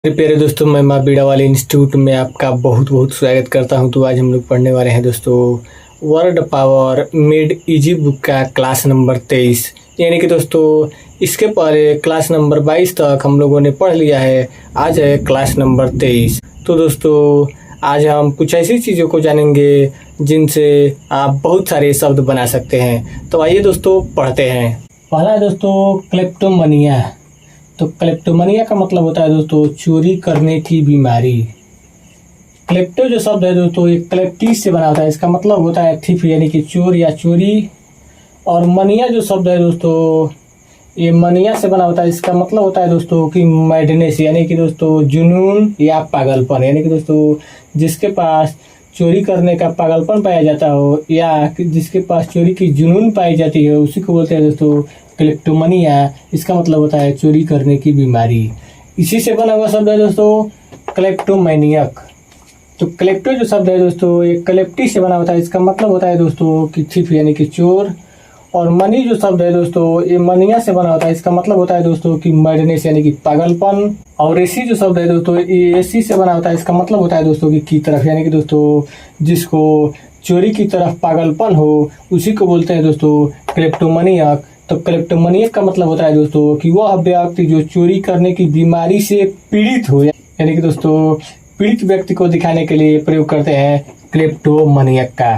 मेरे प्यारे दोस्तों, मैं माँ बीड़ा वाले इंस्टीट्यूट में आपका बहुत बहुत स्वागत करता हूं। तो आज हम लोग पढ़ने वाले हैं दोस्तों word power made easy book का क्लास नंबर 23। यानी कि दोस्तों इसके पहले क्लास नंबर 22 तक हम लोगों ने पढ़ लिया है। आज है क्लास नंबर 23। तो दोस्तों आज हम कुछ ऐसी चीज़ों को जानेंगे जिनसे आप बहुत सारे शब्द बना सकते हैं। तो आइए दोस्तों पढ़ते हैं। पहला है दोस्तों क्लेप्टोमनिया। तो क्लेप्टोमनिया का मतलब होता है दोस्तों चोरी करने की बीमारी। क्लेप्टो जो शब्द है दोस्तों ये क्लेप्टिस से बना होता है। इसका मतलब होता है थीफ यानी कि चोर या चोरी। और मनिया जो शब्द है दोस्तों ये मनिया से बना होता है। इसका मतलब होता है दोस्तों कि मैडनेस यानी कि दोस्तों जुनून या पागलपन। यानी कि दोस्तों जिसके पास चोरी करने का पागलपन पाया जाता हो या जिसके पास चोरी की जुनून पाई जाती है उसी को बोलते हैं दोस्तों क्लेप्टोमनिया। इसका मतलब होता है चोरी करने की बीमारी। इसी से बना हुआ शब्द है दोस्तों क्लेप्टोमैनियक। तो क्लेप्टो जो शब्द है दोस्तों ये क्लेप्टी से बना होता है। इसका मतलब होता है दोस्तों कि थीफ यानी कि चोर। और मनी जो शब्द है दोस्तों ये मनिया से बना होता है। इसका मतलब होता है दोस्तों कि मैडनेस यानी कि पागलपन। और एसी जो शब्द है दोस्तों ये एसी से बना होता है। इसका मतलब होता है दोस्तों कि तरफ यानी कि दोस्तों जिसको चोरी की तरफ पागलपन हो उसी को बोलते हैं दोस्तों क्लेप्टोमनियक। तो क्लेप्टोमनियक का मतलब होता है दोस्तों कि वह व्यक्ति जो चोरी करने की बीमारी से पीड़ित हो, यानी कि दोस्तों पीड़ित व्यक्ति को दिखाने के लिए प्रयोग करते हैं क्लेप्टोमनियक का।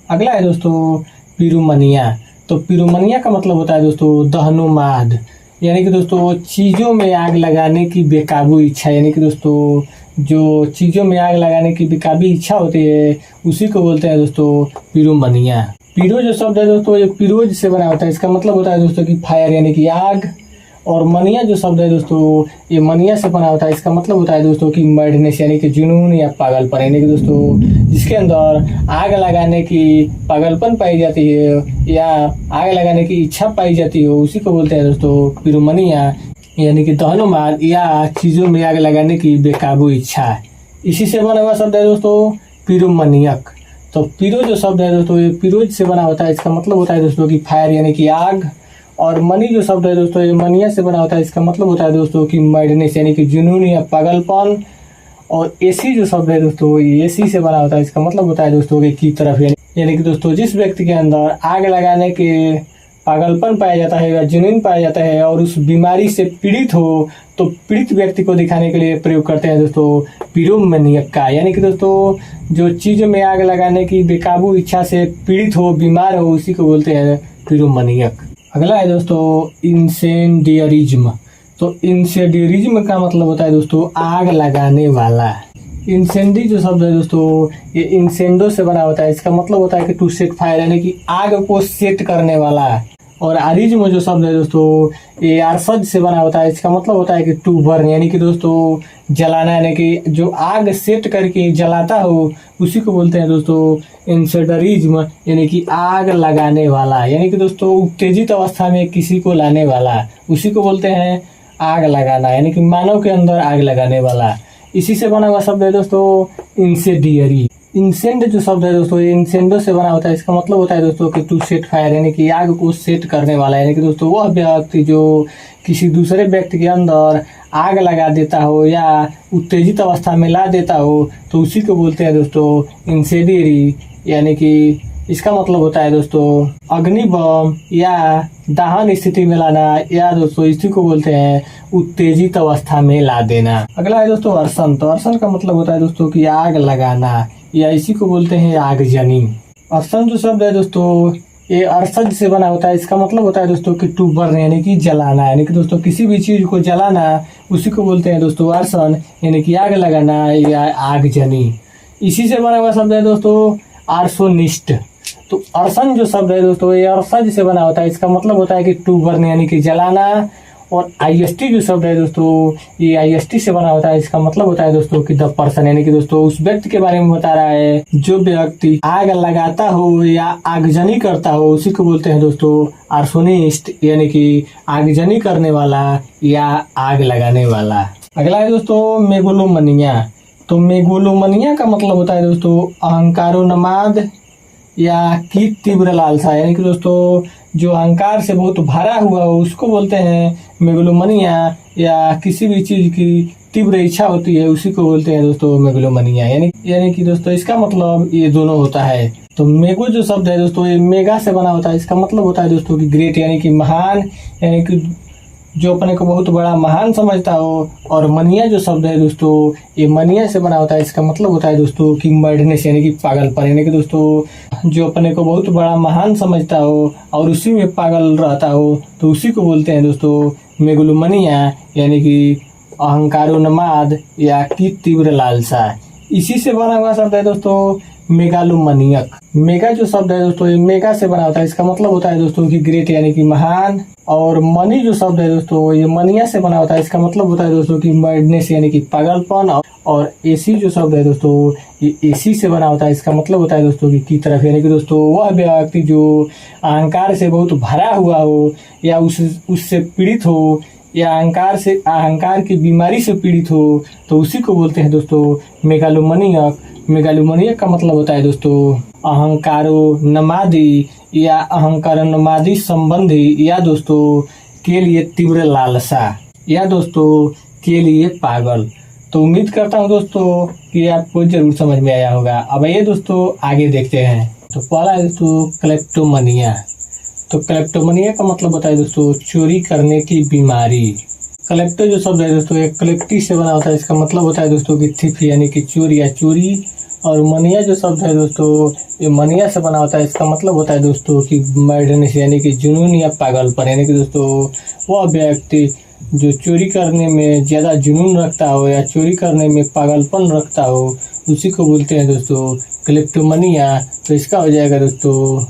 अगला है दोस्तों पिरोमनिया। तो पिरोमनिया का मतलब होता है दोस्तों दहनोन्माद। यानी कि दोस्तों चीज़ों में आग लगाने की बेकाबू इच्छा। यानी कि दोस्तों जो चीज़ों में आग लगाने की बेकाबू इच्छा होती है उसी को बोलते हैं दोस्तों पिरोमनिया। पीरो जो शब्द है दोस्तों ये पिरोज से बना होता है। इसका मतलब होता है दोस्तों कि फायर यानी कि आग। और मनिया जो शब्द है दोस्तों ये मनिया से बना होता है। इसका मतलब होता है दोस्तों कि मैडनेस यानी कि जुनून या पागलपन। यानी कि दोस्तों जिसके अंदर आग लगाने की पागलपन पाई जाती है या आग लगाने की इच्छा पाई जाती है उसी को बोलते हैं दोस्तों पिरोमनिया। यानी कि दहनोन्माद या चीज़ों में आग लगाने की बेकाबू इच्छा। इसी से बना हुआ शब्द है दोस्तों पिरोमनियक। तो पीरो जो शब्द है दोस्तों ये पिरोज से बना होता है। इसका मतलब होता है दोस्तों कि फायर यानी कि आग। और मनी जो शब्द है दोस्तों ये मनिया से बना होता है। इसका मतलब होता है दोस्तों कि मैडनेस यानी कि जुनून या पागलपन। और एसी जो शब्द है दोस्तों ये एसी से बना होता है। इसका मतलब होता है दोस्तों कि तरफ यानी कि दोस्तों जिस व्यक्ति के अंदर आग लगाने के पागलपन पाया जाता है या जुनून पाया जाता है और उस बीमारी से पीड़ित हो तो पीड़ित व्यक्ति को दिखाने के लिए प्रयोग करते हैं दोस्तों पिरोमनियक का। यानी कि दोस्तों जो चीज़ों में आग लगाने की बेकाबू इच्छा से पीड़ित हो बीमार हो उसी को बोलते हैं पिरोमनियक। अगला है दोस्तों इंसेंडियरिज्म। तो इंसेंडियरिज्म का मतलब होता है दोस्तों आग लगाने वाला। इंसेंडी जो शब्द है दोस्तों ये इंसेंडो से बना होता है। इसका मतलब होता है कि टू सेट फायर यानी कि आग को सेट करने वाला। और आरिज्म जो शब्द है दोस्तों ये आरसज से बना होता है। इसका मतलब होता है कि टू बर्न यानी कि दोस्तों जलाना। यानी कि जो आग सेट करके जलाता हो उसी को बोलते हैं दोस्तों इंसेंडरिज्म यानी कि आग लगाने वाला। यानी कि दोस्तों उत्तेजित अवस्था में किसी को लाने वाला उसी को बोलते हैं आग लगाना। यानी कि मानव के अंदर आग लगाने वाला। इसी से बना हुआ शब्द है दोस्तों इंसेंडियरी। इंसेंड जो शब्द है दोस्तों ये इंसेंडो से बना होता है। इसका मतलब होता है दोस्तों कि टू सेट फायर यानी कि आग को सेट करने वाला। यानी कि दोस्तों वह व्यक्ति जो किसी दूसरे व्यक्ति के अंदर आग लगा देता हो या उत्तेजित अवस्था में ला देता हो तो उसी को बोलते हैं दोस्तों इंसेंडियरी। यानी कि इसका मतलब होता है दोस्तों अग्निबम या दहन स्थिति में लाना या दोस्तों इसी को बोलते हैं उत्तेजित अवस्था में ला देना। अगला है दोस्तों अर्सन। तो अर्सन का मतलब होता है दोस्तों कि आग लगाना या इसी को बोलते हैं आगजनी। अर्सन जो शब्द है दोस्तों ये अरसज से बना होता है। इसका मतलब होता है दोस्तों कि टू बर्न यानी कि जलाना। यानी कि दोस्तों किसी भी चीज को जलाना उसी को बोलते हैं दोस्तों अर्सन यानी कि आग लगाना या आगजनी। इसी से बना हुआ शब्द है दोस्तों आर्सोनिस्ट। तो अर्सन जो शब्द है दोस्तों ये अरसज से बना होता है। इसका मतलब होता है कि टू बर्न यानी कि जलाना। और आईएसटी जो शब्द है दोस्तों ये आईएसटी से बना होता है। इसका मतलब होता है दोस्तों कि द पर्सन यानी कि दोस्तों उस व्यक्ति के बारे में बता रहा है जो व्यक्ति आग लगाता हो या आगजनी करता हो उसी को बोलते हैं दोस्तों आर्सोनिस्ट यानी कि आगजनी करने वाला या आग लगाने वाला। अगला है दोस्तों मेगोलोमनिया। तो मेगोलोमनिया का मतलब होता है दोस्तों अहंकारोन्माद या की तीव्र लालसा। यानी कि दोस्तों जो अहंकार से बहुत भरा हुआ हो उसको बोलते हैं मेगलोमनिया या किसी भी चीज की तीव्र इच्छा होती है उसी को बोलते हैं दोस्तों मेगलोमनिया। यानी कि दोस्तों इसका मतलब ये दोनों होता है। तो मेगो जो शब्द है दोस्तों ये मेगा से बना होता है। इसका मतलब होता है दोस्तों कि ग्रेट यानी कि महान, यानी कि जो अपने को बहुत बड़ा महान समझता हो। और मनिया जो शब्द है दोस्तों ये मनिया से बना होता है। इसका मतलब होता है दोस्तों कि मैडनेस यानी कि पागलपन, यानी कि दोस्तों जो अपने को बहुत बड़ा महान समझता हो और उसी में पागल रहता हो तो उसी को बोलते हैं दोस्तों मेगलोमनिया, यानी कि अहंकारोन्माद या की तीव्र लालसा। इसी से बना हुआ शब्द है दोस्तों मेगालोमनियक। मेगा जो शब्द है दोस्तों ये मेगा से बना होता है। इसका मतलब होता है दोस्तों कि ग्रेट यानी कि महान। और मनी जो शब्द है दोस्तों ये मनिया से बना होता है। इसका मतलब होता है दोस्तों कि मैडनेस यानी कि पागलपन। और एसी जो शब्द है दोस्तों ये एसी से बना होता है। इसका मतलब होता है दोस्तों कि तरफ, यानी कि दोस्तों वह व्यक्ति जो अहंकार से बहुत भरा हुआ हो या उससे पीड़ित हो या अहंकार की बीमारी से पीड़ित हो तो उसी को बोलते हैं दोस्तों मेगालोमनियक। मेगालोमनियक का मतलब होता है दोस्तों अहंकारोन्मादी या अहंकारोन्मादी संबंधी या दोस्तों के लिए तीव्र लालसा या दोस्तों के लिए पागल। तो उम्मीद करता हूँ दोस्तों कि आपको जरूर समझ में आया होगा। अब ये दोस्तों आगे देखते हैं। तो पहला है दोस्तों क्लेप्टोमनिया। तो क्लेप्टोमनिया का मतलब होता है दोस्तों चोरी करने की बीमारी। क्लेप्टो जो शब्द है दोस्तों एक क्लेप्टी से बना होता है। इसका मतलब होता है दोस्तों कि थिफ यानी कि चोर या चोरी। और मनिया जो शब्द है दोस्तों ये मनिया से बना होता है। इसका मतलब होता है दोस्तों कि मैडनेस यानी कि जुनून या पागलपन, यानी कि दोस्तों वह व्यक्ति जो चोरी करने में ज़्यादा जुनून रखता हो या चोरी करने में पागलपन रखता हो उसी को बोलते हैं दोस्तों क्लेप्टोमनिया। तो इसका हो जाएगा दोस्तों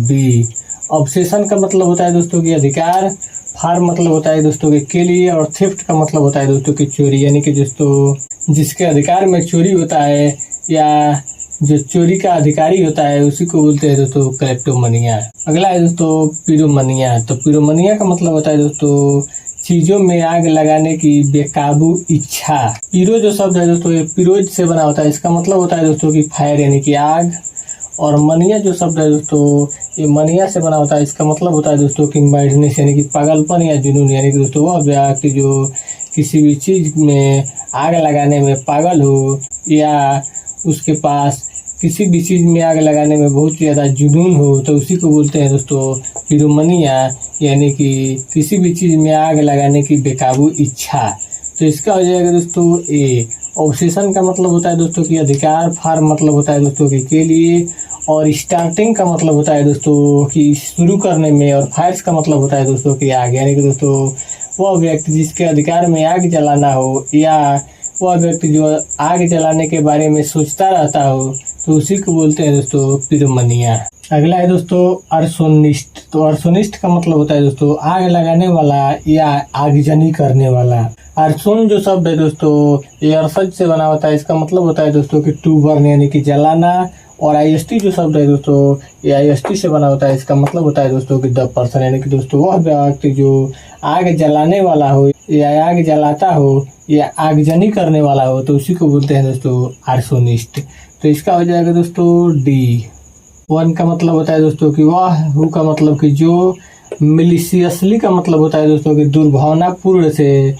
बी। ऑब्सेशन का मतलब होता है दोस्तों कि अधिकार। फार मतलब होता है दोस्तों के लिए। और थेफ्ट का मतलब होता है दोस्तों की चोरी, यानी कि दोस्तों जिसके अधिकार में चोरी होता है या जो चोरी का अधिकारी होता है उसी को बोलते हैं दोस्तों क्लेप्टोमनिया। अगला है दोस्तों पिरोमनिया। तो पिरोमनिया का मतलब होता है दोस्तों चीजों में आग लगाने की बेकाबू इच्छा। पिरो जो शब्द है दोस्तों ये पिरोज से बना होता है। इसका मतलब होता है दोस्तों कि फायर यानी कि आग। और मनिया जो शब्द है दोस्तों ये मनिया से बना होता है। इसका मतलब होता है दोस्तों कि मैडनेस यानी कि पागलपन या जुनून, यानी कि दोस्तों वह व्यक्ति जो किसी भी चीज में आग लगाने में पागल हो या उसके पास किसी भी चीज में आग लगाने में बहुत ज़्यादा जुनून हो तो उसी को बोलते हैं दोस्तों पिरोमनिया, यानी कि किसी भी चीज में आग लगाने की बेकाबू इच्छा। तो इसका हो जाएगा दोस्तों ए। ऑब्सेशन का मतलब होता है दोस्तों कि अधिकार। फार मतलब होता है दोस्तों के लिए। और स्टार्टिंग का मतलब होता है दोस्तों कि शुरू करने में। और फायर्स का मतलब होता है दोस्तों कि आग, यानी कि दोस्तों वह व्यक्ति जिसके अधिकार में आग जलाना हो या वह व्यक्ति जो आग जलाने के बारे में सोचता रहता हो तो उसी को बोलते हैं दोस्तों पिरोमनिया। अगला है दोस्तों अर्सोनिस्ट। तो अर्सोनिस्ट का मतलब होता है दोस्तों आग लगाने वाला या आगजनी करने वाला। अर्सोन जो शब्द है दोस्तों ये अरसज से बना होता है। इसका मतलब होता है दोस्तों कि टू बर्न यानी कि जलाना। और आईएसटी जो शब्द है दोस्तों ये आईएसटी से बना होता है। इसका मतलब होता है दोस्तों कि द पर्सन, यानी कि दोस्तों वह व्यक्ति जो आग जलाने वाला हो या आग जलाता हो या आगजनी करने वाला हो तो उसी को बोलते हैं दोस्तों आर्सोनिस्ट। तो इसका हो जाएगा दोस्तों डी। वन का मतलब होता है दोस्तों कि वह। हु का मतलब कि जो। मिलिशियसली का मतलब होता है दोस्तों कि दुर्भावनापूर्ण से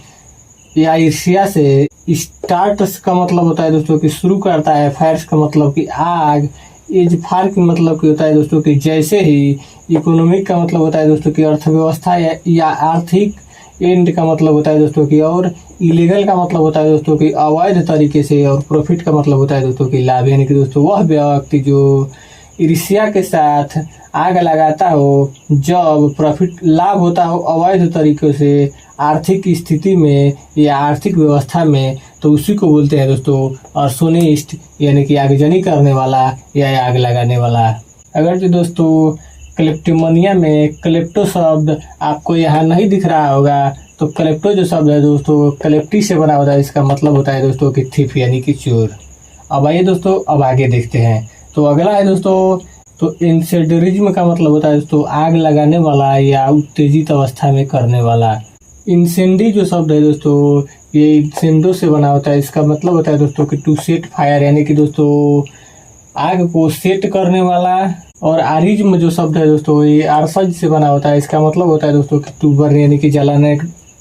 या ईर्ष्या से। स्टार्ट्स का मतलब होता है दोस्तों कि शुरू करता है। फायर्स का मतलब कि आग। एज फार की मतलब कि होता है दोस्तों कि जैसे ही। इकोनॉमिक का मतलब होता है दोस्तों की अर्थव्यवस्था या आर्थिक। एंड का मतलब होता है दोस्तों की और। इलीगल का मतलब होता है दोस्तों की अवैध तरीके से। और प्रॉफिट का मतलब होता है दोस्तों की लाभ, यानी कि दोस्तों वह व्यक्ति जो ईर्ष्या के साथ आग लगाता हो जब प्रॉफिट लाभ होता हो अवैध तरीकों से आर्थिक स्थिति में या आर्थिक व्यवस्था में तो उसी को बोलते हैं दोस्तों अर्सोनिस्ट, यानी कि आगजनी करने वाला या आग लगाने वाला। अगर जो दोस्तों क्लेप्टोमनिया में क्लेप्टो शब्द आपको यहाँ नहीं दिख रहा होगा तो क्लेप्टो जो शब्द है दोस्तों क्लेप्टी से बना होता है। इसका मतलब होता है दोस्तों कि थीफ यानी कि चोर। अब आइए दोस्तों अब आगे देखते हैं। तो अगला है दोस्तों तो इंसेंडरिज्म का मतलब होता है दोस्तों आग लगाने वाला या उत्तेजित अवस्था में करने वाला। इंसेंडी जो शब्द है दोस्तों ये इंसेंडो से बना होता है। इसका मतलब होता है दोस्तों कि टू सेट फायर, यानी कि दोस्तों आग को सेट करने वाला। और आरिज्म जो शब्द है दोस्तों ये आरसज से बना होता है। इसका मतलब होता है दोस्तों कि टू बर्न, यानी कि जलाने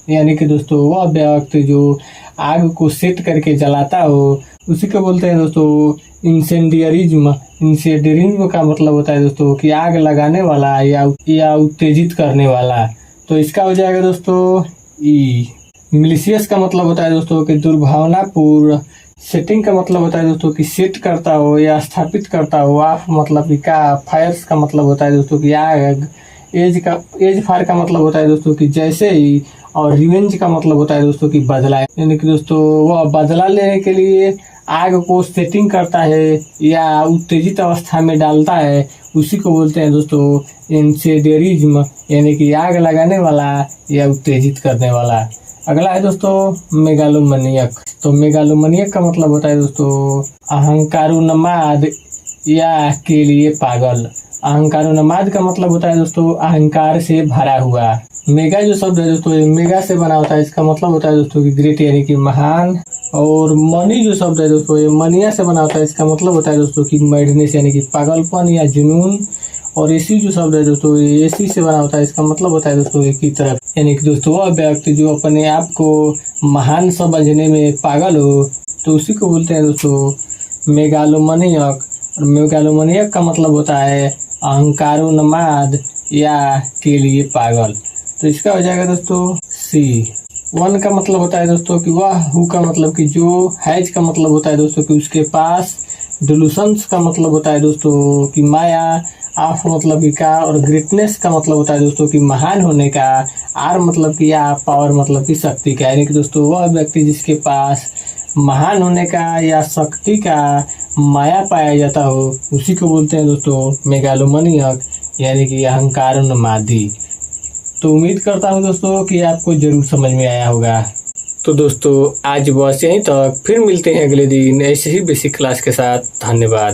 यानी कि दोस्तों वह व्यक्ति जो आग को सेट करके जलाता हो उसी को बोलते हैं दोस्तों इंसेंडियरिज्म। इंसेंडियरिज्म का मतलब होता है दोस्तों कि आग लगाने वाला या उत्तेजित करने वाला। तो इसका हो जाएगा दोस्तों ई। मिलिशियस का मतलब होता है दोस्तों कि दुर्भावनापूर्ण। सेटिंग का मतलब होता है दोस्तों कि सेट करता हो या स्थापित करता हो। ऑफ मतलब कि का। फायर्स का मतलब होता है दोस्तों कि आग। एज फायर का मतलब होता है दोस्तों कि जैसे ही। और रिवेंज का मतलब होता है दोस्तों कि बदला, यानी कि दोस्तों वह बदला लेने के लिए आग को सेटिंग करता है या उत्तेजित अवस्था में डालता है, उसी को बोलते हैं दोस्तों इंसेंडियरिज्म, यानी कि आग लगाने वाला या उत्तेजित करने वाला। अगला है दोस्तों मेगालोमनियक। तो मेगालोमनियक का मतलब होता है दोस्तों अहंकारोन्माद या के लिए पागल। अहंकारोन्माद का मतलब होता है दोस्तों अहंकार से भरा हुआ। मेगा जो शब्द है दोस्तों मेगा से बना होता है, इसका मतलब होता है दोस्तों कि ग्रेट यानी कि महान। और मनी जो शब्द है दोस्तों ये मनिया से बना होता है, इसका मतलब होता है दोस्तों कि मैडनेस यानी कि पागलपन या जुनून। और एसी जो शब्द है दोस्तों ये एसी से बना होता है, इसका मतलब होता है दोस्तों एक ही तरफ, यानी कि दोस्तों वह व्यक्ति जो अपने आप को महान समझने में पागल हो, तो उसी को बोलते हैं दोस्तों मेगालोमनियक। और मेगालोमनियक का मतलब होता है अहंकारोन्माद या के लिए पागल। तो इसका हो जाएगा दोस्तों सी। वन का मतलब होता है दोस्तों कि वह, हु का मतलब कि जो, हैज का मतलब होता है दोस्तों कि उसके पास, डिल्यूशंस का मतलब होता है दोस्तों कि माया, ऑफ मतलब कि का, और ग्रेटनेस का मतलब होता है दोस्तों कि महान होने का, आर मतलब कि या, पावर मतलब कि शक्ति का, यानी कि दोस्तों वह व्यक्ति जिसके पास महान होने का या शक्ति का माया पाया जाता हो, उसी को बोलते हैं दोस्तों मेगालोमनियक, यानी कि अहंकारोन्मादी। तो उम्मीद करता हूँ दोस्तों कि आपको जरूर समझ में आया होगा। तो दोस्तों आज बस यहीं तक, फिर मिलते हैं अगले दिन ऐसे ही बेसिक क्लास के साथ। धन्यवाद।